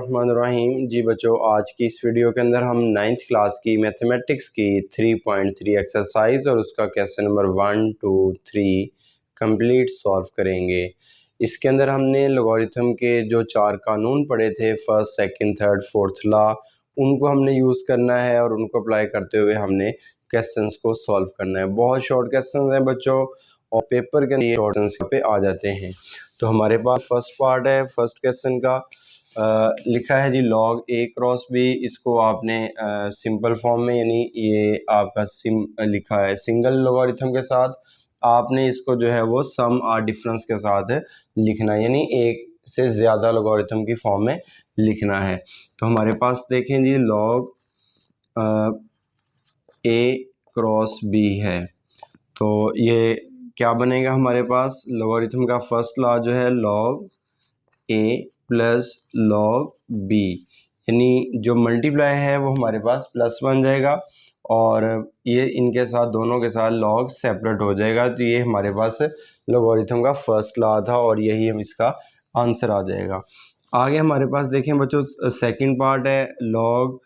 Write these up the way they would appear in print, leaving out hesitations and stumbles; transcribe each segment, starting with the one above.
बिस्मिल्लाहिर्रहमानिर्रहीम। जी बच्चों, आज की इस वीडियो के अंदर हम 9th क्लास की मैथमेटिक्स की 3.3 एक्सरसाइज और उसका क्वेश्चन नंबर 1, 2, 3 कंप्लीट सॉल्व करेंगे। इसके अंदर हमने लॉगरिथम के जो 4 कानून पढ़े थे, first, second, third, fourth law, उनको हमने यूज़ करना है और उनको अप्लाई करते हुए हमने क्वेश्चंस को सॉल्व करना है। बहुत शॉर्ट क्वेश्चन हैं बच्चों और पेपर के लिए शॉर्ट क्वेश्चन पे आ जाते हैं। तो हमारे पास फर्स्ट पार्ट है, फर्स्ट क्वेश्चन का लिखा है जी लॉग ए क्रॉस बी। इसको आपने सिंपल फॉर्म में, यानी ये आपका लिखा है सिंगल लॉगरिथम के साथ, आपने इसको जो है वो सम और डिफरेंस के साथ लिखना है, यानी एक से ज़्यादा लॉगरिथम की फॉर्म में लिखना है। तो हमारे पास देखें जी लॉग ए क्रॉस बी है, तो ये क्या बनेगा हमारे पास, लॉगरिथम का फर्स्ट लॉ जो है लॉग ए प्लस लॉग बी, यानी जो मल्टीप्लाई है वो हमारे पास प्लस बन जाएगा और ये इनके साथ, दोनों के साथ लॉग सेपरेट हो जाएगा। तो ये हमारे पास लॉगरिथम का फर्स्ट लॉ था और यही हम इसका आंसर आ जाएगा। आगे हमारे पास देखें बच्चों सेकंड पार्ट है लॉग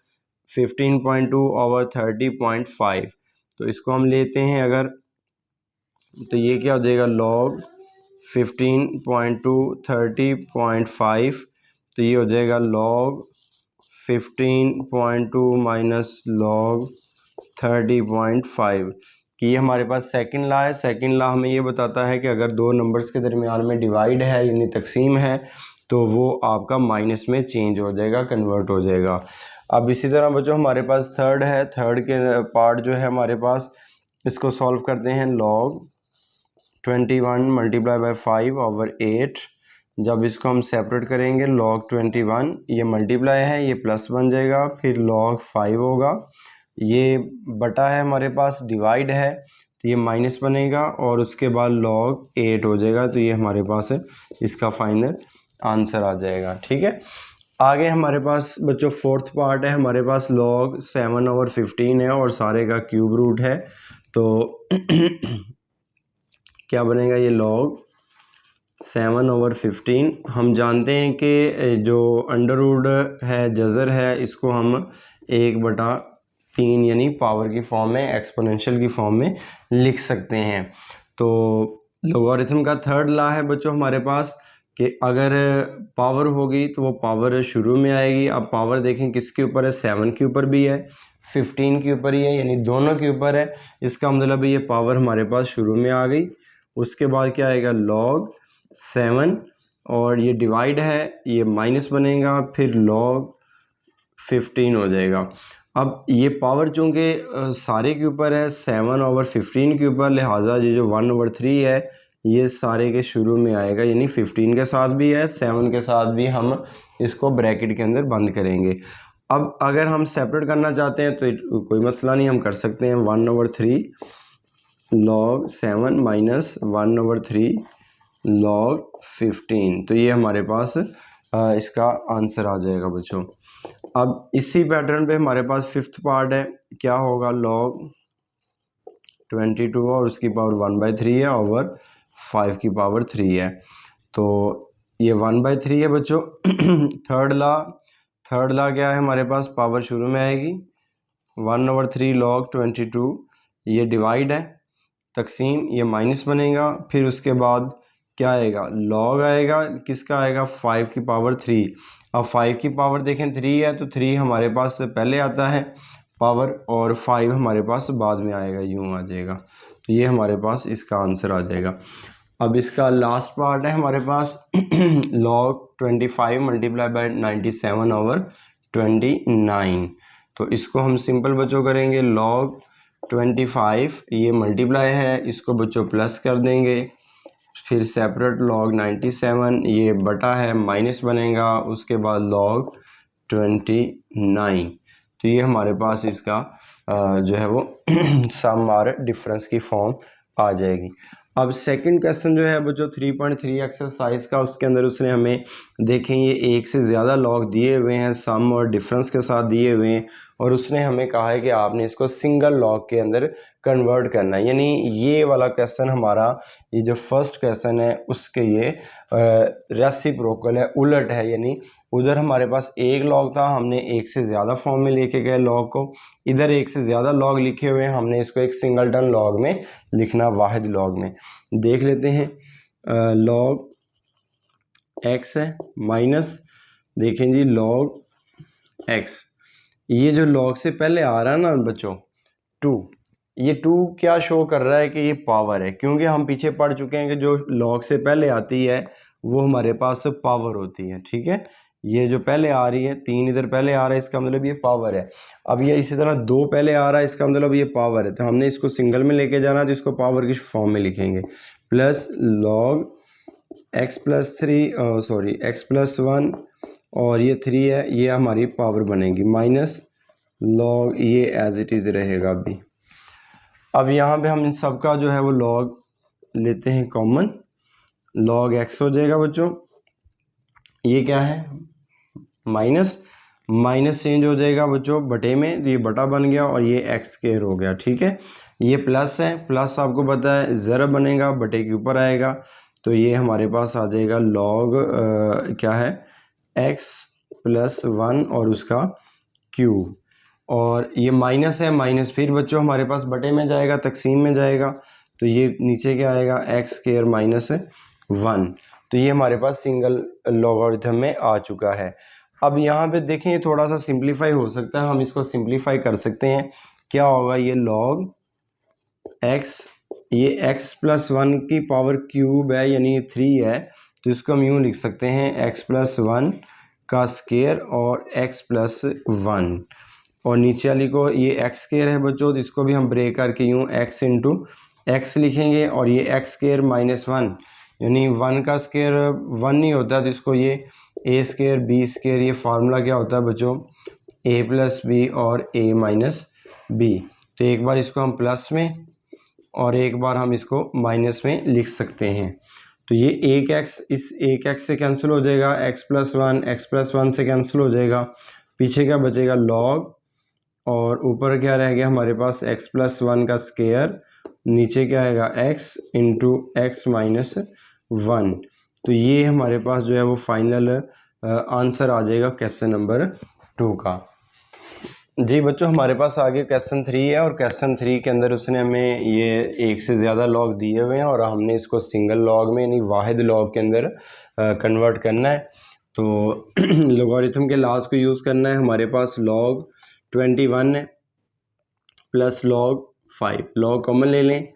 15.2 ओवर 30.5। तो इसको हम लेते हैं अगर, तो ये क्या हो जाएगा लॉग 15.2 30.5, तो ये हो जाएगा लॉग 15.2 माइनस लॉग 30.5 कि ये हमारे पास सेकंड लॉ है। सेकंड लॉ हमें ये बताता है कि अगर दो नंबर्स के दरमियान में डिवाइड है यानी तकसीम है तो वो आपका माइनस में चेंज हो जाएगा, कन्वर्ट हो जाएगा। अब इसी तरह बच्चों हमारे पास थर्ड है, थर्ड के पार्ट जो है हमारे पास, इसको सॉल्व करते हैं लॉग 21 मल्टीप्लाई बाई 5 ओवर 8। जब इसको हम सेपरेट करेंगे लॉग 21, ये मल्टीप्लाई है, ये प्लस बन जाएगा, फिर लॉग 5 होगा, ये बटा है हमारे पास, डिवाइड है तो ये माइनस बनेगा और उसके बाद लॉग 8 हो जाएगा। तो ये हमारे पास इसका फाइनल आंसर आ जाएगा। ठीक है, आगे हमारे पास बच्चों फोर्थ पार्ट है, हमारे पास लॉग 7 ओवर 15 है और सारे का क्यूब रूट है। तो क्या बनेगा, ये लॉग 7 ओवर 15। हम जानते हैं कि जो अंडर रूट है, जज़र है, इसको हम 1/3 यानी पावर की फॉर्म में, एक्सपोनेंशियल की फॉर्म में लिख सकते हैं। तो लॉगरिथम का थर्ड लॉ है बच्चों हमारे पास कि अगर पावर होगी तो वो पावर शुरू में आएगी। अब पावर देखें किसके ऊपर है, 7 के ऊपर भी है, 15 के ऊपर ही है, यानी दोनों के ऊपर है। इसका मतलब ये पावर हमारे पास शुरू में आ गई। उसके बाद क्या आएगा लॉग 7 और ये डिवाइड है, ये माइनस बनेगा, फिर लॉग 15 हो जाएगा। अब ये पावर चूँकि सारे के ऊपर है, 7 ओवर 15 के ऊपर, लिहाजा ये जो 1/3 है ये सारे के शुरू में आएगा, यानी 15 के साथ भी है, 7 के साथ भी हम इसको ब्रैकेट के अंदर बंद करेंगे। अब अगर हम सेपरेट करना चाहते हैं तो कोई मसला नहीं, हम कर सकते हैं 1/3 लॉग 7 माइनस 1/3 लॉग 15। तो ये हमारे पास इसका आंसर आ जाएगा बच्चों। अब इसी पैटर्न पे हमारे पास फिफ्थ पार्ट है, क्या होगा लॉग 22 और उसकी पावर 1/3 है ओवर 5 की पावर 3 है। तो ये 1/3 है बच्चों। थर्ड लॉ क्या है हमारे पास, पावर शुरू में आएगी, 1/3 लॉग 22, ये डिवाइड है, तकसीम, ये माइनस बनेगा, फिर उसके बाद क्या आएगा लॉग आएगा, किसका आएगा 5 की पावर 3। अब 5 की पावर देखें 3 है तो 3 हमारे पास पहले आता है पावर और 5 हमारे पास बाद में आएगा, यूँ आ जाएगा। तो ये हमारे पास इसका आंसर आ जाएगा। अब इसका लास्ट पार्ट है हमारे पास लॉग 25 मल्टीप्लाई बाई 97 ओवर 29। तो इसको हम सिंपल बच्चों करेंगे, लॉग 25 ये मल्टीप्लाई है, इसको बच्चों प्लस कर देंगे, फिर सेपरेट लॉग 97, ये बटा है, माइनस बनेगा, उसके बाद लॉग 29। तो ये हमारे पास इसका जो है वो सम और डिफरेंस की फॉर्म आ जाएगी। अब सेकंड क्वेश्चन जो है बच्चों 3.3 एक्सरसाइज का, उसके अंदर उसने हमें देखें ये एक से ज़्यादा लॉग दिए हुए हैं, सम और डिफरेंस के साथ दिए हुए हैं, और उसने हमें कहा है कि आपने इसको सिंगल लॉग के अंदर कन्वर्ट करना है। यानी ये वाला क्वेश्चन हमारा, ये जो फर्स्ट क्वेश्चन है उसके ये रेसिप्रोकल है, उलट है। यानी उधर हमारे पास एक लॉग था, हमने एक से ज़्यादा फॉर्म में लेके गए लॉग को, इधर एक से ज़्यादा लॉग लिखे हुए हैं, हमने इसको एक सिंगलटन लॉग में लिखना, वाहिद लॉग में। देख लेते हैं, लॉग एक्स है माइनस, देखें जी लॉग एक्स, ये जो लॉग से पहले आ रहा है ना बच्चों 2, ये 2 क्या शो कर रहा है कि ये पावर है, क्योंकि हम पीछे पढ़ चुके हैं कि जो लॉग से पहले आती है वो हमारे पास पावर होती है। ठीक है, ये जो पहले आ रही है 3 इधर पहले आ रहा है, इसका मतलब ये पावर है। अब ये इसी तरह 2 पहले आ रहा है, इसका मतलब ये पावर है। तो हमने इसको सिंगल में लेके जाना, तो इसको पावर की फॉर्म में लिखेंगे, plus log x plus 3 sorry x plus 1 और ये 3 है, ये हमारी पावर बनेगी, माइनस लॉग ये एज इट इज़ रहेगा अभी। अब यहाँ पे हम इन सब का जो है वो लॉग लेते हैं कॉमन, लॉग एक्स हो जाएगा बच्चों, ये क्या है माइनस, माइनस चेंज हो जाएगा बच्चों बटे में, तो ये बटा बन गया और ये एक्स स्क्वायर हो गया। ठीक है, ये प्लस है, प्लस आपको पता है ज़रा बनेगा बटे के ऊपर आएगा, तो ये हमारे पास आ जाएगा लॉग क्या है एक्स प्लस 1 और उसका क्यूब, और ये माइनस है, माइनस फिर बच्चों हमारे पास बटे में जाएगा, तकसीम में जाएगा, तो ये नीचे क्या आएगा एक्स स्क्वायर माइनस 1। तो ये हमारे पास सिंगल लॉगरिथम में आ चुका है। अब यहाँ पे देखें ये थोड़ा सा सिंप्लीफाई हो सकता है, हम इसको सिंप्लीफाई कर सकते हैं। क्या होगा, ये लॉग एक्स, ये एक्स प्लस 1 की पावर क्यूब है यानी 3 है, तो इसको हम यूँ लिख सकते हैं एक्स प्लस 1 का स्क्वायर और एक्स प्लस 1, और नीचे वाली को ये एक्स स्क्वायर है बच्चों, तो इसको भी हम ब्रेक करके यूँ एक्स इंटू एक्स लिखेंगे, और ये एक्स स्क्वायर माइनस 1 यानी 1 का स्क्वायर 1 नहीं होता, तो इसको ये ए स्क्वायर बी स्क्वायर, ये फार्मूला क्या होता है बच्चों ए प्लस बी और ए माइनस बी। तो एक बार इसको हम प्लस में और एक बार हम इसको माइनस में लिख सकते हैं। तो ये एक एक्स इस एक एक्स से कैंसिल हो जाएगा, एक्स प्लस 1 से कैंसिल हो जाएगा, पीछे क्या बचेगा लॉग, और ऊपर क्या रह गया हमारे पास एक्स प्लस 1 का स्क्वायर, नीचे क्या आएगा एक्स इंटू एक्स माइनस 1। तो ये हमारे पास जो है वो फाइनल आंसर आ जाएगा क्वेश्चन नंबर 2 का। जी बच्चों, हमारे पास आगे क्वेश्चन 3 है, और क्वेश्चन 3 के अंदर उसने हमें ये एक से ज़्यादा लॉग दिए हुए हैं, और हमने इसको सिंगल लॉग में यानी वाहिद लॉग के अंदर कन्वर्ट करना है। तो लोगारिथम के लास्ट को यूज़ करना है। हमारे पास लॉग 21 है प्लस लॉग 5, लॉग कॉमन ले लें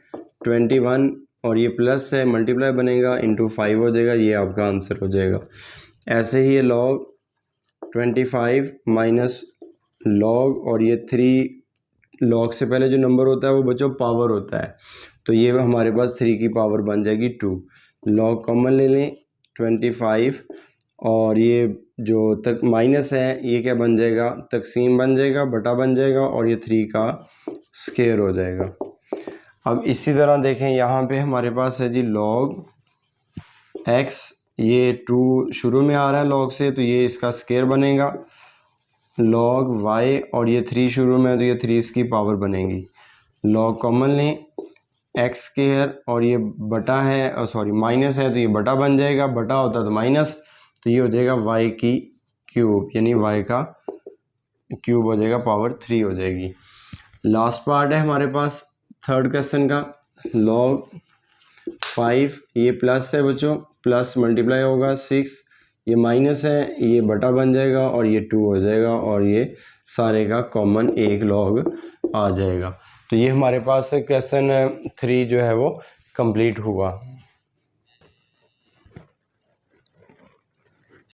21 और ये प्लस है, मल्टीप्लाई बनेगा इंटू 5 हो जाएगा, ये आपका आंसर हो जाएगा। ऐसे ही ये लॉग 25 माइनस लॉग, और ये 3 लॉग से पहले जो नंबर होता है वो बच्चों पावर होता है, तो ये हमारे पास 3 की पावर बन जाएगी 2। लॉग कॉमन ले लें 25, और ये जो तक माइनस है ये क्या बन जाएगा तकसीम बन जाएगा, बटा बन जाएगा, और ये 3 का स्क्वायर हो जाएगा। अब इसी तरह देखें यहाँ पे हमारे पास है जी लॉग एक्स, ये 2 शुरू में आ रहा है लॉग से, तो ये इसका स्क्वायर बनेगा, लॉग वाई, और ये 3 शुरू में है तो ये 3 इसकी पावर बनेगी। लॉग कॉमन लें एक्स स्क्वायर, और ये बटा है सॉरी माइनस है तो ये बटा बन जाएगा, बटा होता तो माइनस, तो ये हो जाएगा वाई की क्यूब, यानी वाई का क्यूब हो जाएगा, पावर 3 हो जाएगी। लास्ट पार्ट है हमारे पास थर्ड क्वेश्चन का, लॉग 5, ये प्लस है बच्चों, प्लस मल्टीप्लाई होगा 6, ये माइनस है, ये बटा बन जाएगा और ये 2 हो जाएगा, और ये सारे का कॉमन एक लॉग आ जाएगा। तो ये हमारे पास क्वेश्चन 3 जो है वो कंप्लीट हुआ।